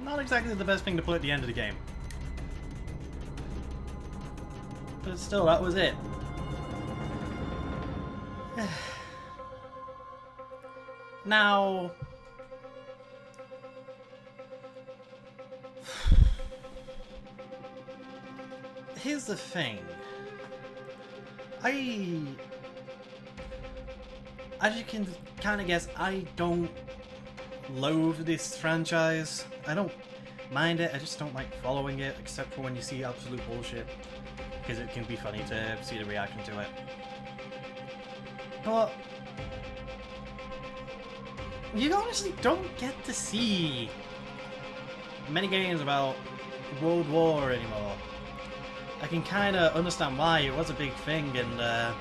not exactly the best thing to put at the end of the game. But still, that was it. Now... here's the thing. As you can kind of guess, I don't loathe this franchise. I don't mind it, I just don't like following it, except for when you see absolute bullshit. Because it can be funny to see the reaction to it. But you honestly don't get to see many games about World War anymore. I can kind of understand why. It was a big thing and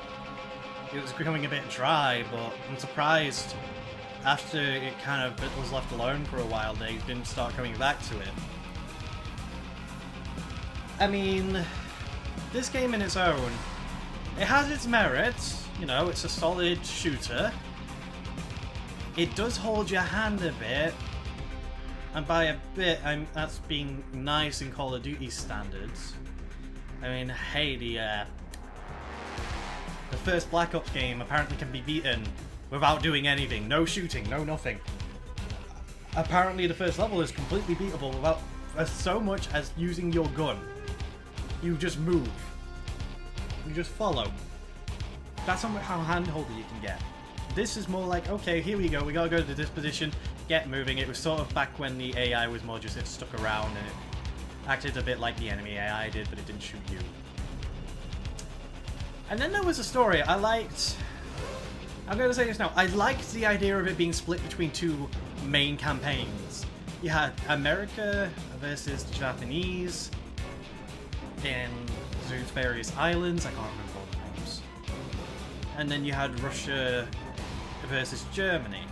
it was becoming a bit dry, but I'm surprised after it kind of was left alone for a while they didn't start coming back to it. I mean, this game in its own, it has its merits, you know, it's a solid shooter. It does hold your hand a bit, and by a bit, that's being nice in Call of Duty standards. I mean, hey, the first Black Ops game apparently can be beaten without doing anything. No shooting, no nothing. Apparently the first level is completely beatable without so much as using your gun. You just move. You just follow. That's how handholdy you can get. This is more like, okay, here we go, we gotta go to this position, get moving. It was sort of back when the AI was more just it stuck around and it acted a bit like the enemy AI did, but it didn't shoot you. And then there was a story I liked. I'm going to say this now. I liked the idea of it being split between two main campaigns. You had America versus the Japanese in Zeus various islands. I can't remember all the names. And then you had Russia versus Germany.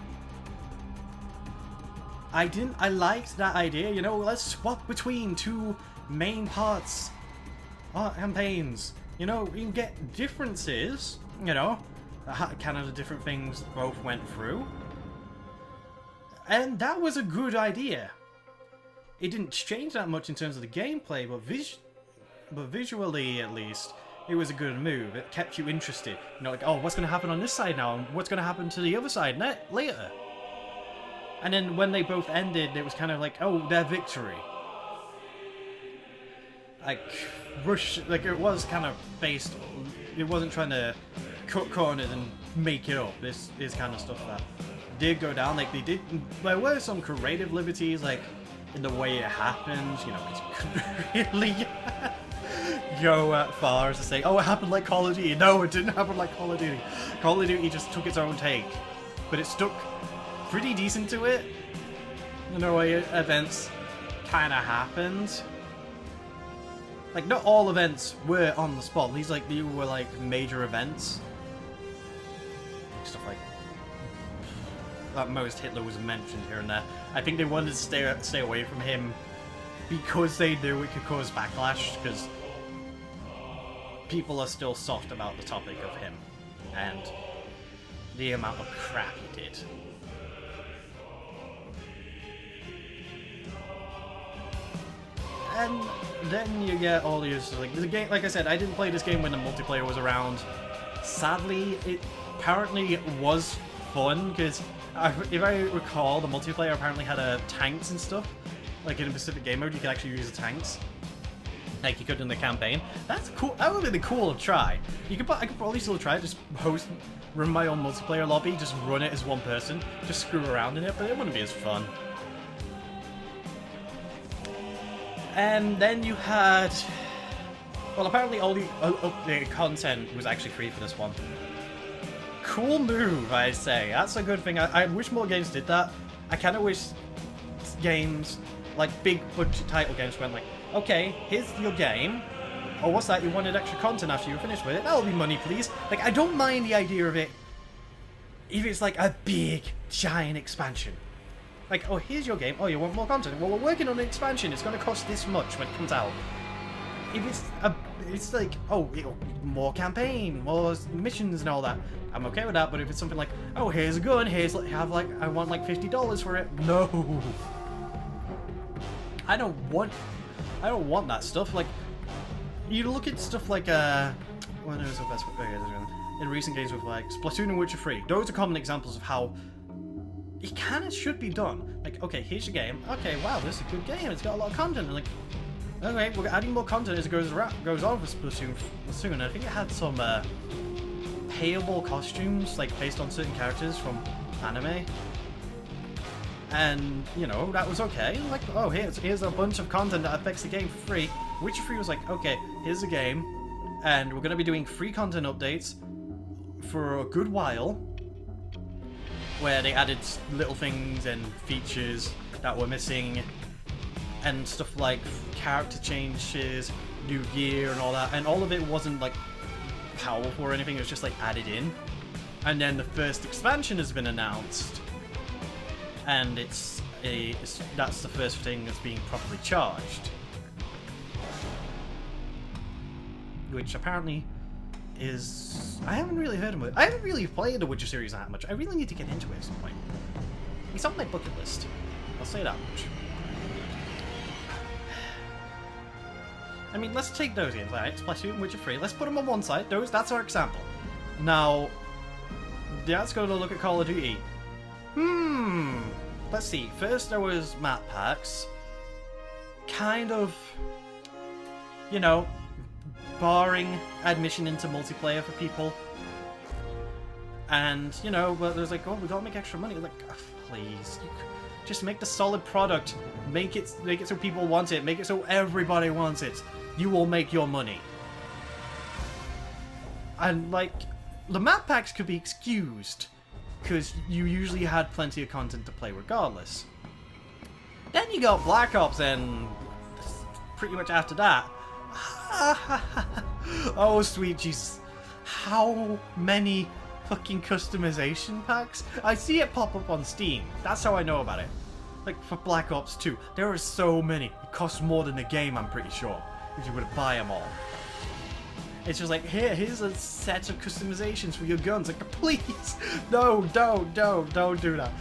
I liked that idea, you know, let's swap between two main parts campaigns. You know, you can get differences, you know, kind of the different things both went through. And that was a good idea. It didn't change that much in terms of the gameplay, but visually at least, it was a good move. It kept you interested. You know, like, oh, what's going to happen on this side now? And what's going to happen to the other side later? And then when they both ended, it was kind of like, oh, their victory. Like, it was kind of based, it wasn't trying to cut corners and make it up. This is kind of stuff that did go down. Like, there were some creative liberties, like, in the way it happened, you know, because you couldn't really go far as to say, oh, it happened like Call of Duty. No, it didn't happen like Call of Duty. Call of Duty just took its own take, but it stuck pretty decent to it, in the way events kind of happened. Like, not all events were on the spot. These, like, they were, like, major events. Stuff like that most Hitler was mentioned here and there. I think they wanted to stay away from him because they knew it could cause backlash, because people are still soft about the topic of him and the amount of crap he did. And then you get all these, like, the game. Like I said, I didn't play this game when the multiplayer was around. Sadly, it apparently was fun, because if I recall, the multiplayer apparently had tanks and stuff. Like in a Pacific game mode, you could actually use the tanks, like you could in the campaign. That's cool. That would be cool to try. I could probably still try it. Just run my own multiplayer lobby, just run it as one person, just screw around in it, but it wouldn't be as fun. And then you had, well, apparently all the content was actually free for this one. Cool move, I say. That's a good thing. I wish more games did that. I kind of wish games, like big budget title games, went like, okay, here's your game. Oh, what's that? You wanted extra content after you were finished with it? That'll be money, please. Like, I don't mind the idea of it if it's like a big, giant expansion. Like, oh, here's your game. Oh, you want more content? Well, we're working on an expansion. It's going to cost this much when it comes out. If it's like, oh, more campaign, more missions and all that, I'm okay with that. But if it's something like, oh, here's a gun, I want like $50 for it. No. I don't want that stuff. Like, you look at stuff like well, no, it's the best in recent games with like Splatoon and Witcher 3. Those are common examples of how it can and should be done. Like, okay, here's your game. Okay, wow, this is a good game. It's got a lot of content. And like, okay, we're adding more content as it goes on for Splatoon soon. I think it had some payable costumes, like based on certain characters from anime. And, you know, that was okay. Like, oh, here's a bunch of content that affects the game for free. Witcher 3 was like, okay, here's a game, and we're going to be doing free content updates for a good while, where they added little things and features that were missing, and stuff like character changes, new gear, and all that. And all of it wasn't, like, powerful or anything, it was just, like, added in. And then the first expansion has been announced. And that's the first thing that's being properly charged, which apparently is, I haven't really heard of it. I haven't really played the Witcher series that much. I really need to get into it at some point. It's on my bucket list. I'll say that much. I mean, let's take those games, right? Splatoon, Witcher 3. Let's put them on one side. That's our example. Now, let's go to look at Call of Duty. Let's see. First there was map packs. Kind of, you know, barring admission into multiplayer for people. And, you know, but there's like, oh, we gotta make extra money. Like, oh, please. Just make the solid product. Make it so people want it. Make it so everybody wants it. You will make your money. And, like, the map packs could be excused, because you usually had plenty of content to play regardless. Then you got Black Ops, and pretty much after that... oh, sweet Jesus. How many fucking customization packs? I see it pop up on Steam. That's how I know about it. Like, for Black Ops 2, there are so many. It costs more than the game, I'm pretty sure, if you were to buy them all. It's just like, here's a set of customizations for your guns. Like, please, no, don't do that.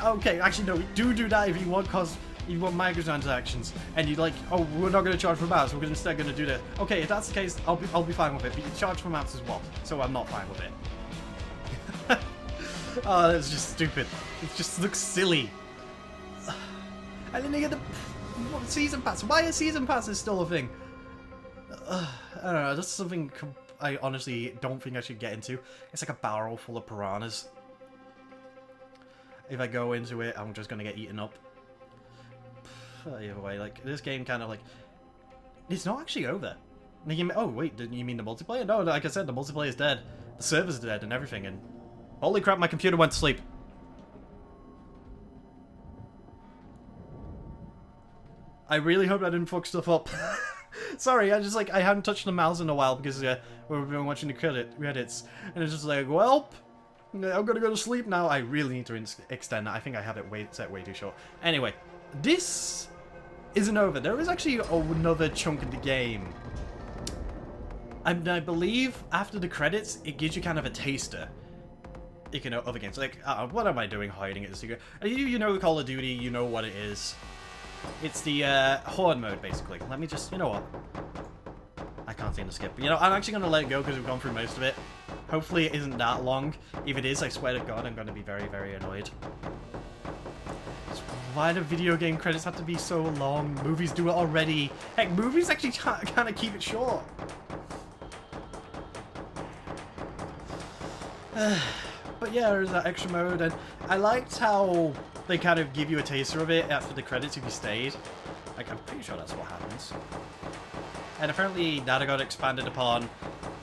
Okay, actually, no, do that if you want microtransactions, and you're like, oh, we're not going to charge for maps. We're instead going to do that. Okay, if that's the case, I'll be fine with it. But you charge for maps as well, so I'm not fine with it. Oh, that's just stupid. It just looks silly. And then they get the season pass. Why are season passes still a thing? I don't know, that's something I honestly don't think I should get into. It's like a barrel full of piranhas. If I go into it, I'm just gonna get eaten up. Either way, like, this game kind of like... It's not actually over. Oh, wait, didn't you mean the multiplayer? No, like I said, the multiplayer is dead. The server's dead and everything, and... Holy crap, my computer went to sleep. I really hope I didn't fuck stuff up. Sorry, I hadn't touched the mouse in a while because we've been watching the credits, and it's just like, well, I'm gonna go to sleep now. I really need to extend that. I think I have it set way too short. Anyway, this isn't over. There is actually another chunk of the game. And I believe after the credits, it gives you kind of a taster. You can know other games. Like, what am I doing hiding it? Secret? You know Call of Duty, you know what it is. It's the Horde mode, basically. Let me just, you know what? I can't seem to skip. But, you know, I'm actually going to let it go because we've gone through most of it. Hopefully it isn't that long. If it is, I swear to God, I'm going to be very, very annoyed. Why do video game credits have to be so long? Movies do it already. Heck, movies actually kind of keep it short. But yeah, there's that extra mode, and I liked how they kind of give you a taster of it after the credits if you stayed. Like, I'm pretty sure that's what happens. And apparently that got expanded upon,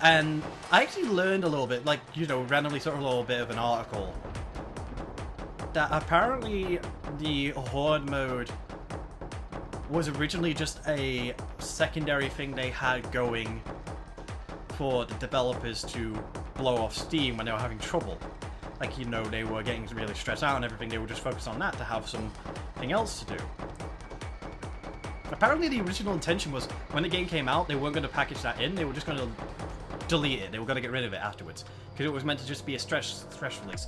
and I actually learned a little bit, like, you know, randomly sort of a little bit of an article, that apparently the Horde mode was originally just a secondary thing they had going for the developers to blow off steam when they were having trouble. Like, you know, they were getting really stressed out and everything, they would just focus on that to have something else to do. Apparently the original intention was, when the game came out, they weren't going to package that in, they were just going to delete it, they were going to get rid of it afterwards. Because it was meant to just be a stress release.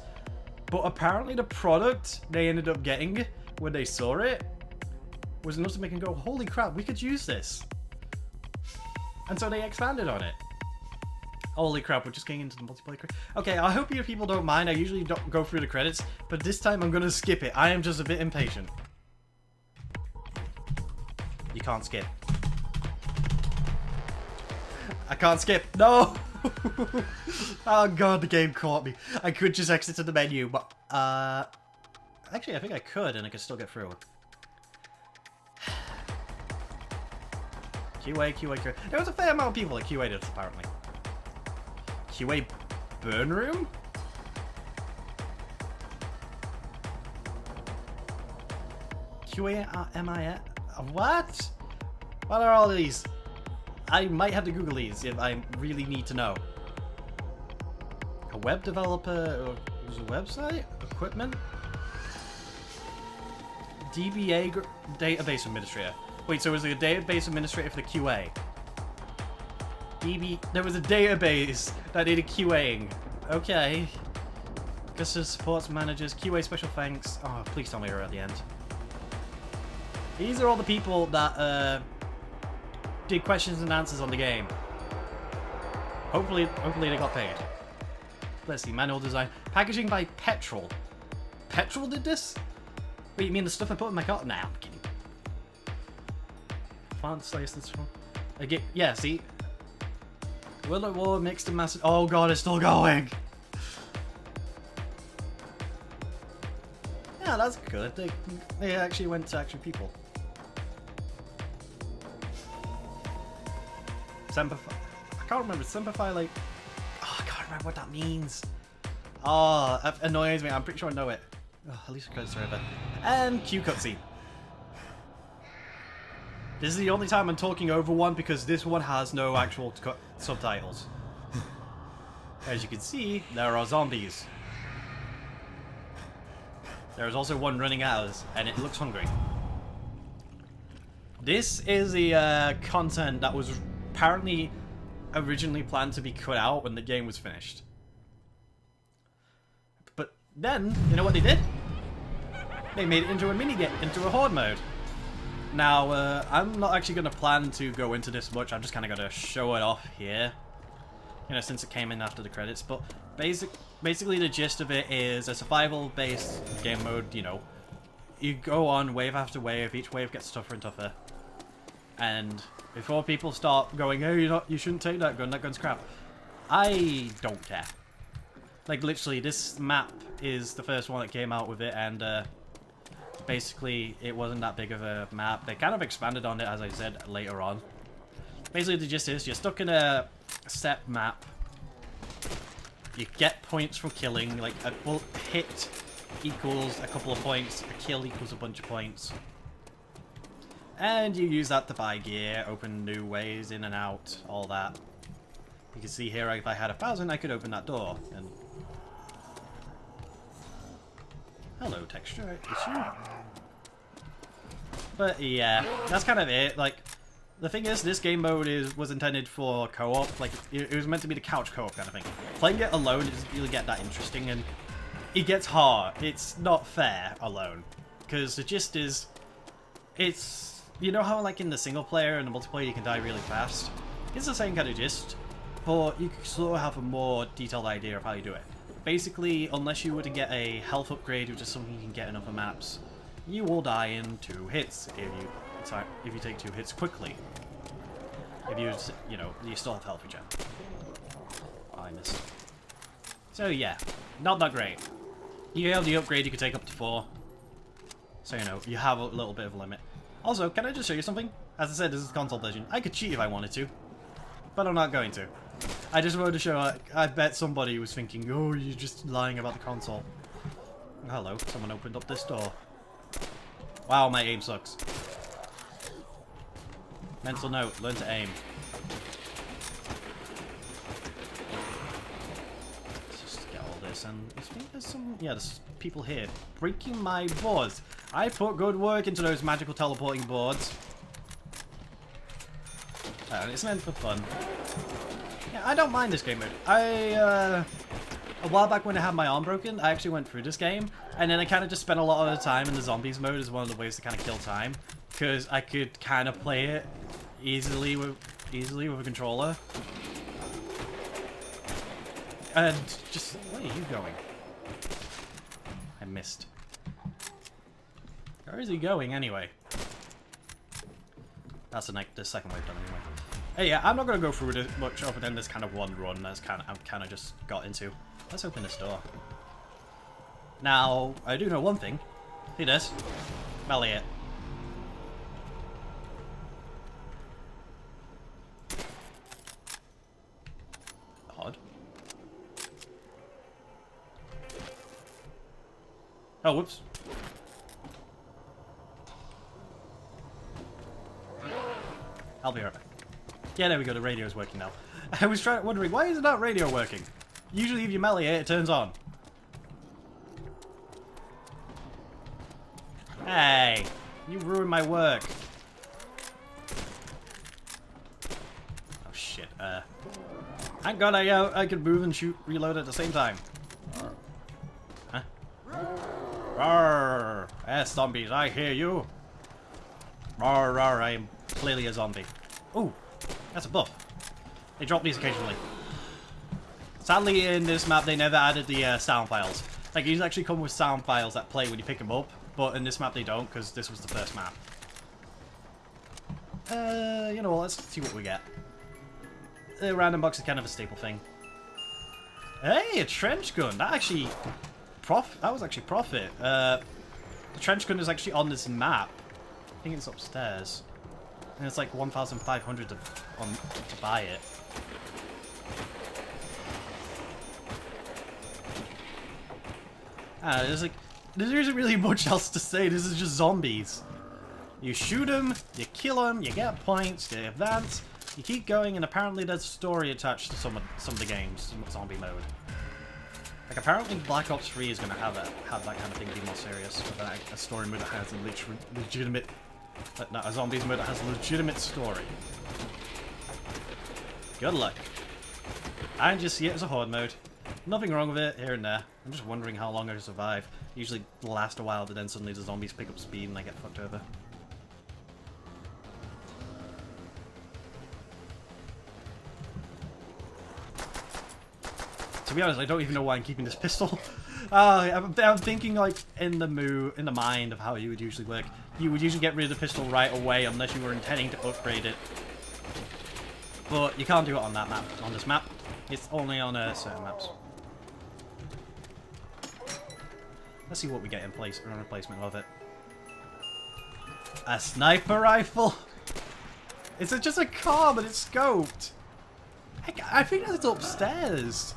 But apparently the product they ended up getting, when they saw it, was enough to make him go, holy crap, we could use this. And so they expanded on it. Holy crap, we're just getting into the multiplayer. Okay, I hope you people don't mind. I usually don't go through the credits, but this time I'm gonna skip it. I am just a bit impatient. You can't skip. I can't skip. No! Oh god, the game caught me. I could just exit to the menu, but actually I think I could and I could still get through. QA. There was a fair amount of people that QA'd it, apparently. QA burn room? QA MIS? What? What are all these? I might have to Google these if I really need to know. A web developer, was a website? Equipment? DBA database administrator. Wait, so was it a database administrator for the QA? There was a database that needed QAing. Okay. Customer supports managers, QA special thanks. Oh, please tell me we're at the end. These are all the people that did questions and answers on the game. Hopefully they got paid. Let's see, manual design. Packaging by Petrol. Petrol did this? Wait, you mean the stuff I put in my cart? Nah, I'm kidding. Advanced license from... Yeah, see? World at War mixed and massive... Oh god, it's still going! Yeah, that's good. They actually went to actual people. Semperfi... I can't remember. Semperfi, like... Oh, I can't remember what that means. Oh, that annoys me. I'm pretty sure I know it. Oh, at least I could server. And Q cutscene. This is the only time I'm talking over one because this one has no actual subtitles. As you can see, there are zombies. There is also one running at us, and it looks hungry. This is the content that was apparently originally planned to be cut out when the game was finished. But then, you know what they did? They made it into a minigame, into a horde mode. Now, I'm not actually going to plan to go into this much. I'm just kind of going to show it off here. You know, since it came in after the credits. But basically the gist of it is a survival-based game mode, you know. You go on wave after wave. Each wave gets tougher and tougher. And before people start going, hey, you shouldn't take that gun's crap. I don't care. Like, literally, this map is the first one that came out with it, and basically, it wasn't that big of a map. They kind of expanded on it, as I said, later on. Basically, the gist is, you're stuck in a set map. You get points for killing, like, a bullet hit equals a couple of points, a kill equals a bunch of points. And you use that to buy gear, open new ways in and out, all that. You can see here, if I had 1,000, I could open that door. And hello, texture issue. But yeah, that's kind of it. Like, the thing is, this game mode was intended for co-op. Like, it was meant to be the couch co-op kind of thing. Playing it alone doesn't really get that interesting, and it gets hard. It's not fair alone, because the gist is, it's, you know how like in the single player and the multiplayer you can die really fast. It's the same kind of gist, but you sort of have a more detailed idea of how you do it. Basically, unless you were to get a health upgrade, which is something you can get in other maps, you will die in 2 hits if you take 2 hits quickly. If you know, you still have health regen. Oh, I missed. So yeah, not that great. You have the upgrade, you can take up to 4. So, you know, you have a little bit of a limit. Also, can I just show you something? As I said, this is the console version. I could cheat if I wanted to, but I'm not going to. I just wanted to show, I bet somebody was thinking, oh, you're just lying about the console. Hello, someone opened up this door. Wow, my aim sucks. Mental note, learn to aim. Let's just get all this, and I think there's some, yeah, there's people here breaking my boards. I put good work into those magical teleporting boards. And it's meant for fun. Yeah, I don't mind this game mode. A while back when I had my arm broken, I actually went through this game, and then I kind of just spent a lot of the time in the zombies mode as one of the ways to kind of kill time. because I could kind of play it easily with a controller. And just, where are you going? I missed. Where is he going anyway? That's the second wave done anyway. Hey, yeah, I'm not gonna go through it much other than this kind of one run that's I've kind of just got into. Let's open this door. Now, I do know one thing. See this? Melee it. Odd. Oh, whoops. I'll be right back. Yeah, there we go, the radio's working now. I was wondering, why isn't that radio working? Usually if you melee it, it turns on. Hey, you ruined my work. Oh shit, thank God I could move and shoot, reload at the same time. Huh? Roar! Yes, zombies, I hear you. Roar, roar, I am clearly a zombie. Ooh, that's a buff. They drop these occasionally. Sadly, in this map, they never added the sound files. Like, these actually come with sound files that play when you pick them up, but in this map they don't, because this was the first map. You know what, let's see what we get. A random box is kind of a staple thing. Hey, a trench gun! That actually... That was actually profit. The trench gun is actually on this map. I think it's upstairs. And it's like 1,500 to buy it. There isn't really much else to say. This is just zombies. You shoot them, you kill them, you get points, you advance, you keep going, and apparently there's a story attached to some of the games, zombie mode. Like apparently Black Ops 3 is going to have that kind of thing, be more serious. With a story mode that has a legitimate, not a zombies mode that has a legitimate story. Good luck. I just see it as a horde mode. Nothing wrong with it, here and there. I'm just wondering how long I survive. Usually last a while, but then suddenly the zombies pick up speed and I get fucked over. To be honest, I don't even know why I'm keeping this pistol. I'm thinking like in the mind of how it would usually work. You would usually get rid of the pistol right away unless you were intending to upgrade it. But you can't do it on that map. On this map, it's only on certain maps. Let's see what we get in replacement of it. A sniper rifle. It's just a car, but it's scoped. Heck, I think that's upstairs.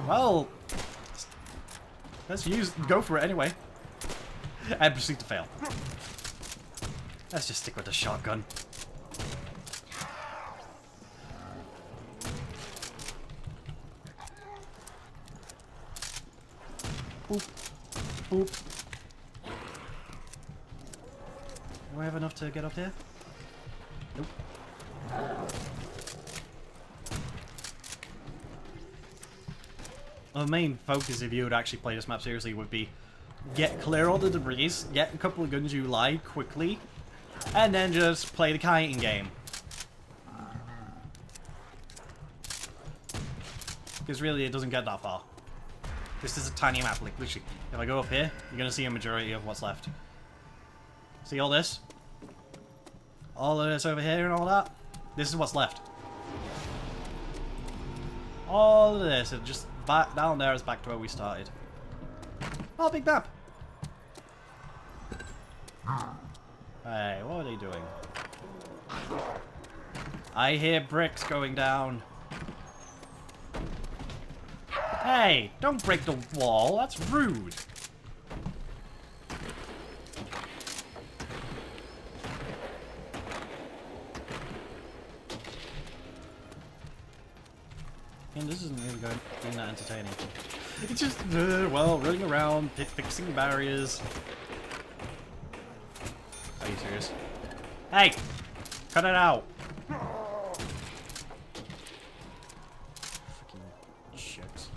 Well, let's go for it anyway. And proceed to fail. Let's just stick with the shotgun. Boop. Boop. Do I have enough to get up here? Nope. The main focus, if you would actually play this map seriously, would be clear all the debris, get a couple of guns you like quickly, and then just play the kiting game. Because really, it doesn't get that far. This is a tiny map, like literally. If I go up here, you're gonna see a majority of what's left. See all this? All of this over here and all that? This is what's left. All of this, and just back down there is back to where we started. Oh, big map! Hey, what are they doing? I hear bricks going down. Hey, don't break the wall, that's rude. And this isn't really being that entertaining. It's just, well, running around, fixing barriers. Are you serious? Hey! Cut it out! Freaking shit.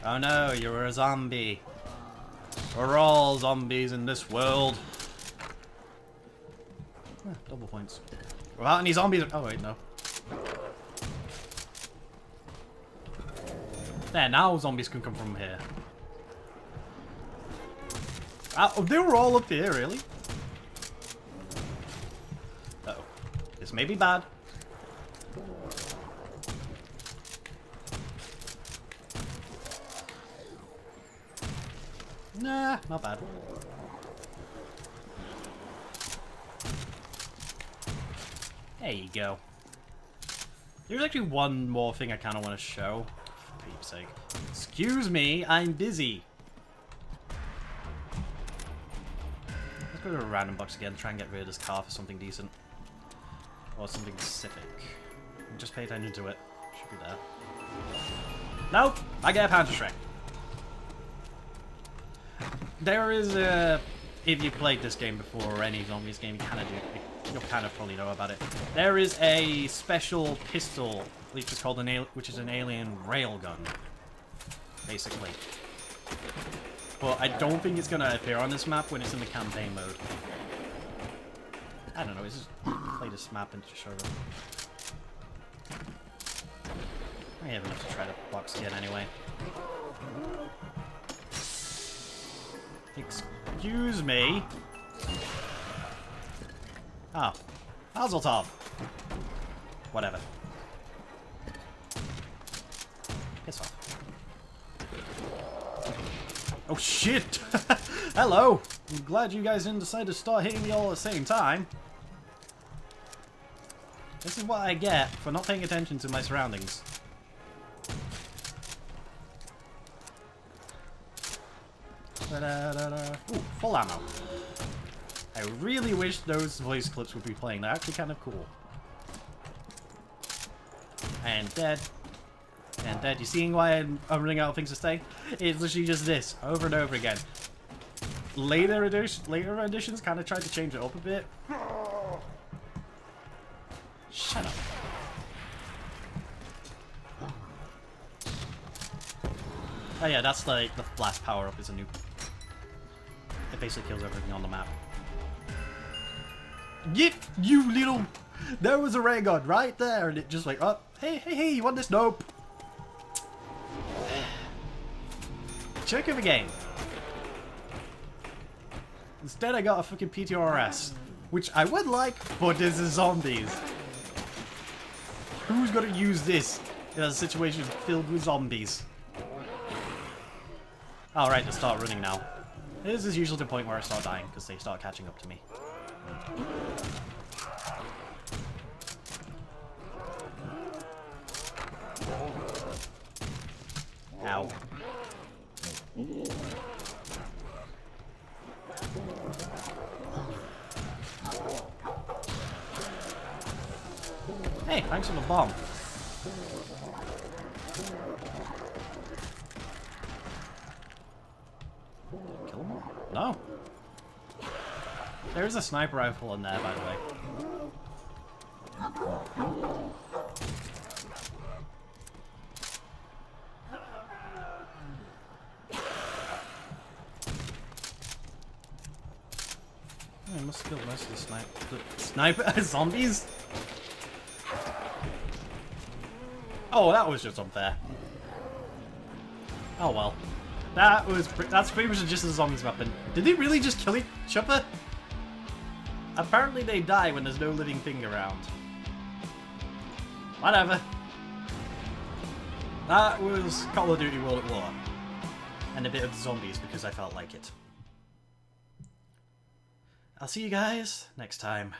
Oh no, you're a zombie. We're all zombies in this world. Double points. Without any zombies. Oh wait, no. There, now zombies can come from here. Oh, they were all up here, really? Uh-oh. This may be bad. Nah, not bad. There you go. There's actually one more thing I kind of want to show. For peep's sake. Excuse me, I'm busy. Let's go to a random box again, try and get rid of this car for something decent. Or something specific. Just pay attention to it. Should be there. Nope! I get a Panther Shrek. There is a... If you played this game before, or any zombies game, you'll kind of probably know about it. There is a special pistol, which is called which is an alien railgun, basically. But I don't think it's gonna appear on this map when it's in the campaign mode. I don't know. Let's just play this map and just show them. I have enough to try to box again anyway. Excuse me. Ah, Hazeltov. Whatever. Piss off. Oh shit! Hello! I'm glad you guys didn't decide to start hitting me all at the same time. This is what I get for not paying attention to my surroundings. Ooh, full ammo. I really wish those voice clips would be playing. They're actually kind of cool. And dead. And dead. You seeing why I'm running out of things to say? It's literally just this, over and over again. Later editions kind of tried to change it up a bit. Shut up. Oh yeah, that's like the blast power up is a new. It basically kills everything on the map. Yep, you little. There was a ray gun right there, and it just like, oh, hey, you want this? Nope. Trick of the game. Instead, I got a fucking PTRS, which I would like, but this is zombies. Who's gonna use this in a situation filled with zombies? Alright, to start running now. This is usually the point where I start dying, because they start catching up to me. Ow. Hey, thanks for the bomb. Kill him all? No. There's a sniper rifle in there, by the way. I must have killed most of the sniper zombies. Oh, that was just unfair. Oh well. That's pretty much just a zombies weapon. Did they really just kill each other? Apparently they die when there's no living thing around. Whatever. That was Call of Duty World at War. And a bit of zombies because I felt like it. I'll see you guys next time.